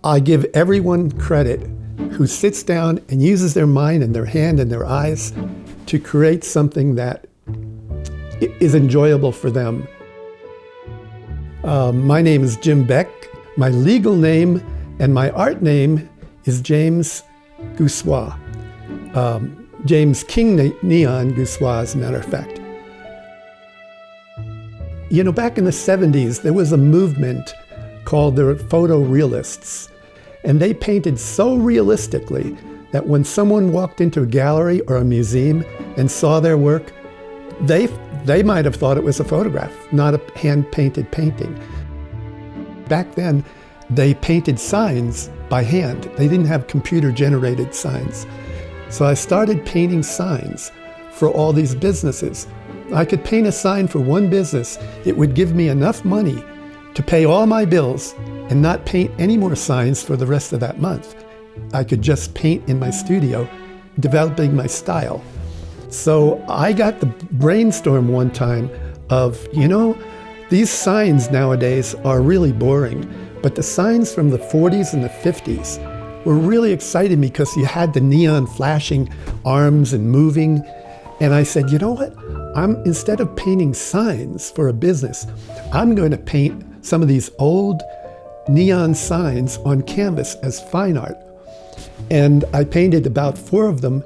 I give everyone credit who sits down and uses their mind and their hand and their eyes to create something that is enjoyable for them. My name is Jim Beck. My legal name and my art name is James Goussois. James King Neon Goussois, as a matter of fact. You know, back in the 70s, there was a movement called the photorealists, and they painted so realistically that when someone walked into a gallery or a museum and saw their work, they might have thought it was a photograph, not a hand-painted painting. Back then, they painted signs by hand. They didn't have computer-generated signs. So I started painting signs for all these businesses. I could paint a sign for one business. It would give me enough money to pay all my bills and not paint any more signs for the rest of that month. I could just paint in my studio, developing my style. So I got the brainstorm one time of, you know, these signs nowadays are really boring, but the signs from the 40s and the 50s were really exciting because you had the neon flashing arms and moving. And I said, you know what? Instead of painting signs for a business, I'm going to paint some of these old neon signs on canvas as fine art. And I painted about 4 of them,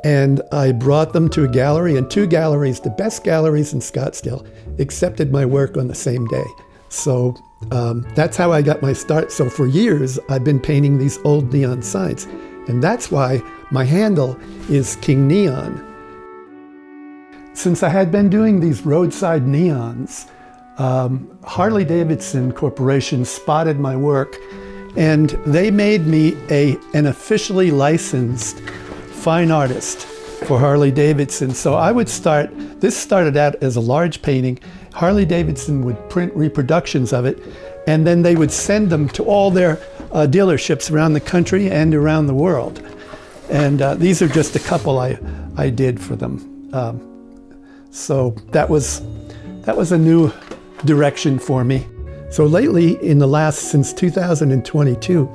and I brought them to a gallery, and 2 galleries, the best galleries in Scottsdale, accepted my work on the same day. So that's how I got my start. So for years, I've been painting these old neon signs. And that's why my handle is King Neon. Since I had been doing these roadside neons, Harley-Davidson Corporation spotted my work, and they made me an officially licensed fine artist for Harley-Davidson. So this started out as a large painting. Harley-Davidson would print reproductions of it, and then they would send them to all their dealerships around the country and around the world. And these are just a couple I did for them. So that was a new direction for me. So lately, since 2022,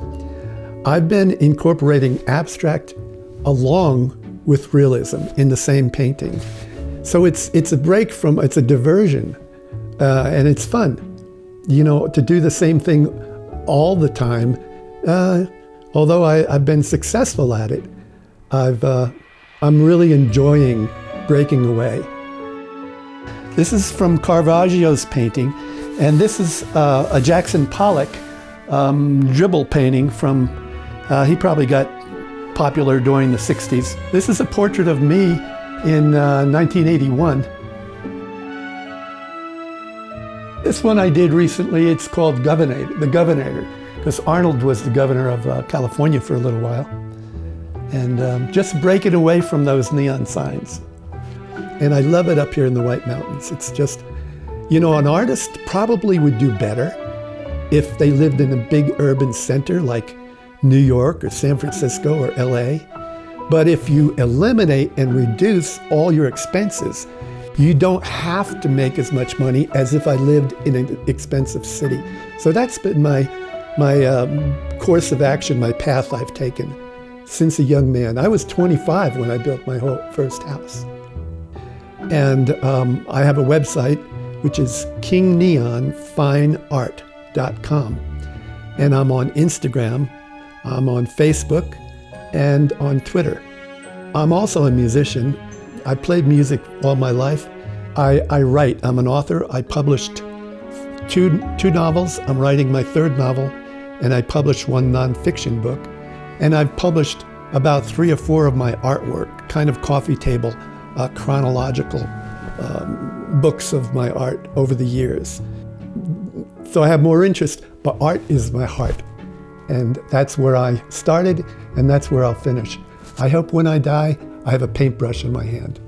I've been incorporating abstract along with realism in the same painting. So it's a diversion, and it's fun, you know, to do the same thing all the time. Although I've been successful at it, I'm really enjoying breaking away. This is from Caravaggio's painting, and this is a Jackson Pollock dribble painting from, he probably got popular during the 60s. This is a portrait of me in 1981. This one I did recently, it's called The Governator, because Arnold was the governor of California for a little while. And just breaking away from those neon signs. And I love it up here in the White Mountains. It's just, you know, an artist probably would do better if they lived in a big urban center like New York or San Francisco or LA. But if you eliminate and reduce all your expenses, you don't have to make as much money as if I lived in an expensive city. So that's been my course of action, my path I've taken since a young man. I was 25 when I built my first house. And I have a website, which is kingneonfineart.com. And I'm on Instagram, I'm on Facebook, and on Twitter. I'm also a musician. I played music all my life. I write. I'm an author. I published two novels. I'm writing my 3rd novel, and I published 1 nonfiction book. And I've published about 3 or 4 of my artwork, kind of coffee table, chronological books of my art over the years. So I have more interest, but art is my heart. And that's where I started, and that's where I'll finish. I hope when I die, I have a paintbrush in my hand.